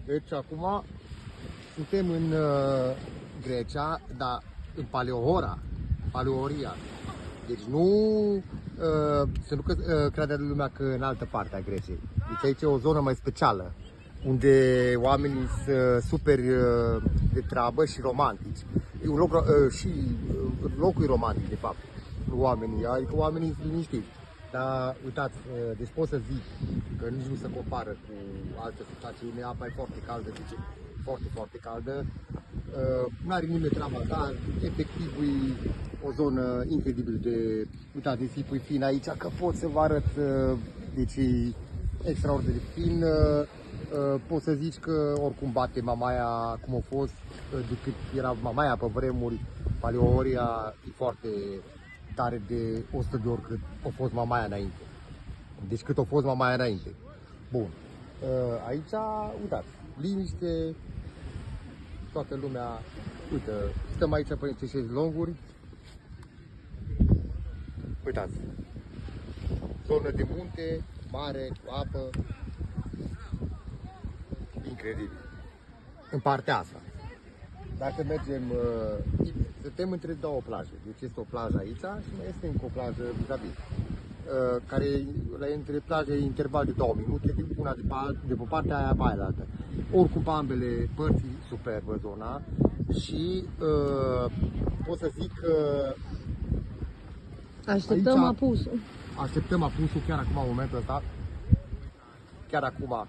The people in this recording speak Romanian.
Deci acum suntem în Grecia, dar în Paleoria. Deci nu să nu crede lumea că în altă parte a Greciei. Deci aici e o zonă mai specială, unde oamenii sunt super de treabă și romantici. E un loc, locul e romantic, de fapt, nu oamenii, adică oamenii sunt liniștiți. Dar uitați, deci pot să zic că nici nu se compară cu alte situații, unde apa e foarte caldă, deci foarte caldă. Nu are nimeni treaba asta, efectiv e o zonă incredibil de, uitați, nisipul e fin aici, că pot să vă arăt, deci e extraordinar de fin. Poți să zici că oricum bate Mamaia cum a fost, decât era Mamaia pe vremuri, Paleoria e foarte tare de 100 de ori cât a fost Mamaia înainte. Deci cât a fost Mamaia înainte. Bun. Aici, uitați, liniște, toată lumea, uite, stăm aici pe niște șezlonguri. Uitați, zonă de munte, mare, cu apă, incredibil. În partea asta. Dacă mergem, suntem între două plaje. Deci este o plajă aici și mai este încă o plajă vis-a-vis, care între plaje e interval de 2 minute, una de pe partea aia pe aia. Oricum pe ambele părți superbă zona și pot să zic că Așteptăm apusul. Așteptăm apusul chiar acum, în momentul ăsta. Chiar acum